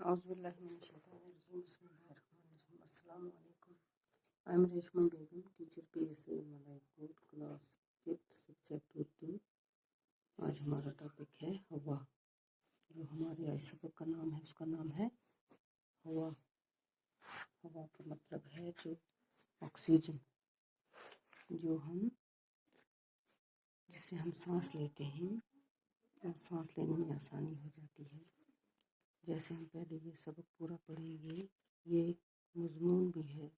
أعوذ بالله من الشيطان الرجيم. بسم الله الرحمن الرحيم. السلام علیکم. I am Reshma Begum, teacher PSA Malaikot class 5th subject Urdu. آج ہمارا ٹاپک ہے ہوا. جو ہمارے آج سبق کا نام ہے اس کا نام ہے ہوا. ہوا کا مطلب ہے جو آکسیجن، جس سے ہم سانس لیتے ہیں اور سانس لینے میں آسانی ہو جاتی ہے. جیسے ہم پہلے یہ سبق پورا پڑھیں گے، یہ ایک مضمون بھی ہے.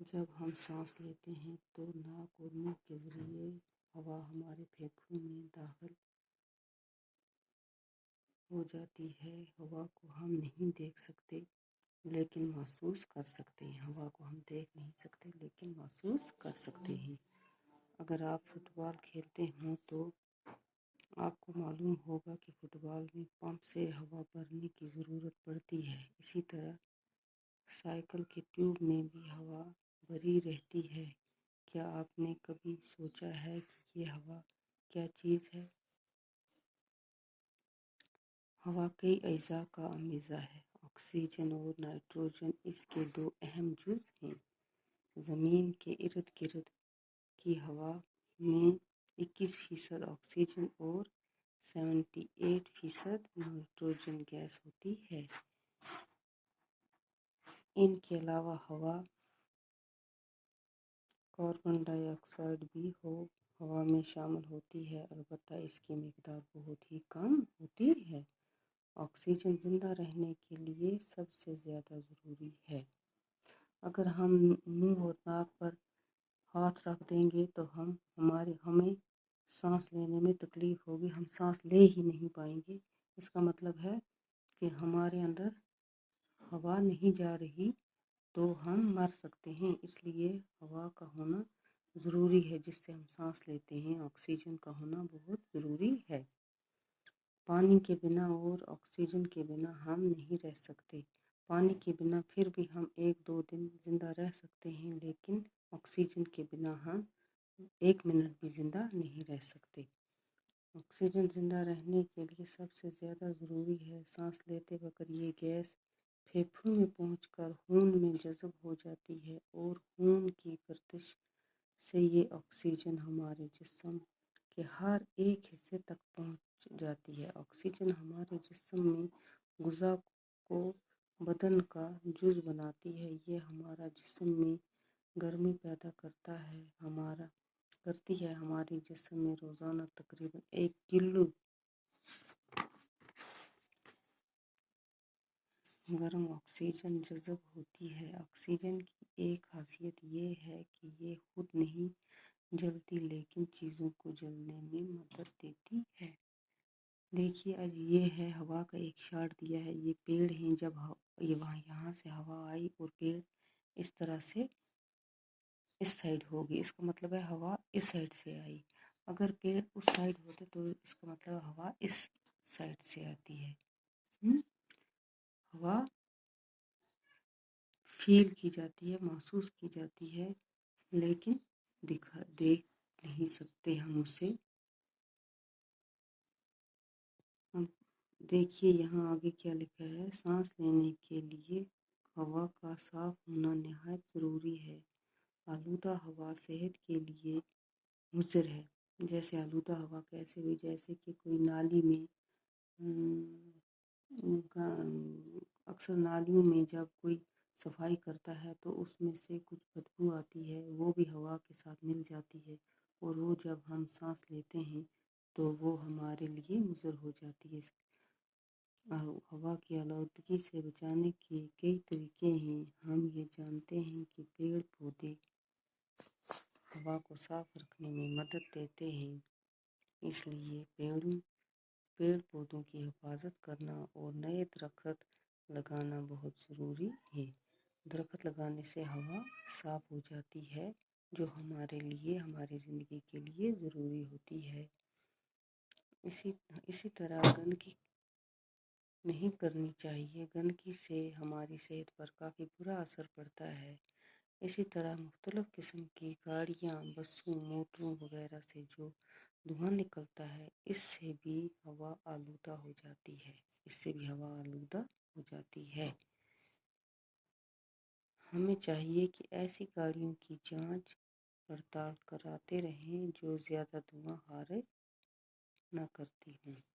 جب ہم سانس لیتے ہیں تو ناک اور منہ کے ذریعے ہوا ہمارے پھیپھڑوں میں داخل ہو جاتی ہے. ہوا کو ہم نہیں دیکھ سکتے لیکن محسوس کر سکتے ہیں. ہوا کو ہم دیکھ نہیں سکتے لیکن محسوس کر سکتے ہیں. اگر آپ فٹ بال کھیلتے ہوں تو آپ کو معلوم ہوگا کہ فٹ بال میں پمپ سے ہوا بھرنے کی ضرورت پڑتی ہے. اسی طرح سائیکل کے ٹیوب میں بھی ہوا بھری رہتی ہے. کیا آپ نے کبھی سوچا ہے کہ یہ ہوا کیا چیز ہے؟ ہوا کئی اجزاء کا امیزہ ہے. آکسیجن اور نائٹروجن اس کے دو اہم جز ہیں. زمین کے ارد گرد کی ہوا میں 21% آکسیجن اور 78% نائٹروجن گیس ہوتی ہے. ان کے علاوہ ہوا کاربن ڈائی آکسائیڈ بھی ہوا میں شامل ہوتی ہے، البتہ اس کی مقدار بہت ہی کم ہوتی ہے. آکسیجن زندہ رہنے کے لیے سب سے زیادہ ضروری ہے. اگر ہم منہ اور ناک پر ہاتھ رکھ دیں گے تو ہمیں سانس لینے میں تکلیف ہوگی، ہم سانس لے ہی نہیں پائیں گے. اس کا مطلب ہے کہ ہمارے اندر ہوا نہیں جا رہی تو ہم مر سکتے ہیں. اس لیے ہوا کا ہونا ضروری ہے جس سے ہم سانس لیتے ہیں. آکسیجن کا ہونا بہت ضروری ہے. پانی کے بنا اور آکسیجن کے بنا ہم نہیں رہ سکتے. پانی کے بنا پھر بھی ہم 1-2 دن زندہ رہ سکتے ہیں، لیکن آکسیجن کے بنا ہم 1 منٹ بھی زندہ نہیں رہ سکتے. آکسیجن زندہ رہنے کے لیے سب سے زیادہ ضروری ہے. سانس لیتے وقت یہ گیس پھیپھڑوں میں پہنچ کر خون میں جذب ہو جاتی ہے اور خون کی گردش سے یہ آکسیجن ہمارے جسم کے ہر ایک حصے تک پہنچ جاتی ہے. آکسیجن ہمارے جسم میں غذا کو بدن کا جز بناتی ہے. یہ ہمارا جسم میں گرمی پیدا کرتی ہے. ہمارے جسم میں روزانہ تقریباً 1 کلو گرم آکسیجن جذب ہوتی ہے. آکسیجن کی ایک خاصیت یہ ہے کہ یہ خود نہیں جلتی لیکن چیزوں کو جلنے میں مدد دیتی ہے. دیکھیے آج یہ ہے ہوا کا ایک شاٹ دیا ہے. یہ پیڑ ہیں، جب یہاں سے ہوا آئی اور پیڑ اس طرح سے اس سائڈ ہوگی، اس کا مطلب ہے ہوا اس سائڈ سے آئی. اگر پیڑ اس سائڈ ہوتے تو اس کا مطلب ہوا اس سائڈ سے آتی ہے. ہوا فیل کی جاتی ہے، محسوس کی جاتی ہے، لیکن دیکھ نہیں سکتے ہم اسے. اب دیکھیے یہاں آگے کیا لکھا ہے. سانس لینے کے لیے ہوا کا صاف ہونا نہایت ضروری ہے. آلودہ ہوا صحت کے لیے مضر ہے. جیسے آلودہ ہوا کیسے ہوئی؟ جیسے کہ کوئی نالی میں اکثر نالیوں میں جب کوئی صفائی کرتا ہے تو اس میں سے کچھ بدبو آتی ہے، وہ بھی ہوا کے ساتھ مل جاتی ہے اور وہ جب ہم سانس لیتے ہیں تو وہ ہمارے لیے مضر ہو جاتی ہے. ہوا کی آلودگی سے بچانے کے کئی طریقے ہیں. ہم یہ جانتے ہیں کہ پیڑ پودے ہوا کو صاف رکھنے میں مدد دیتے ہیں، اس لیے پیڑ پودوں کی حفاظت کرنا اور نئے درخت لگانا بہت ضروری ہے. درخت لگانے سے ہوا صاف ہو جاتی ہے جو ہمارے لیے، ہماری زندگی کے لیے ضروری ہوتی ہے. اسی طرح گندگی نہیں کرنی چاہیے. گندگی سے ہماری صحت پر کافی برا اثر پڑتا ہے. اسی طرح مختلف قسم کی گاڑیاں، بسوں، موٹروں وغیرہ سے جو دھواں نکلتا ہے، اس سے بھی ہوا آلودہ ہو جاتی ہے۔ ہمیں چاہیے کہ ایسی گاڑیوں کی جانچ پڑتال کراتے رہیں جو زیادہ دھواں خارج نہ کرتی ہوں۔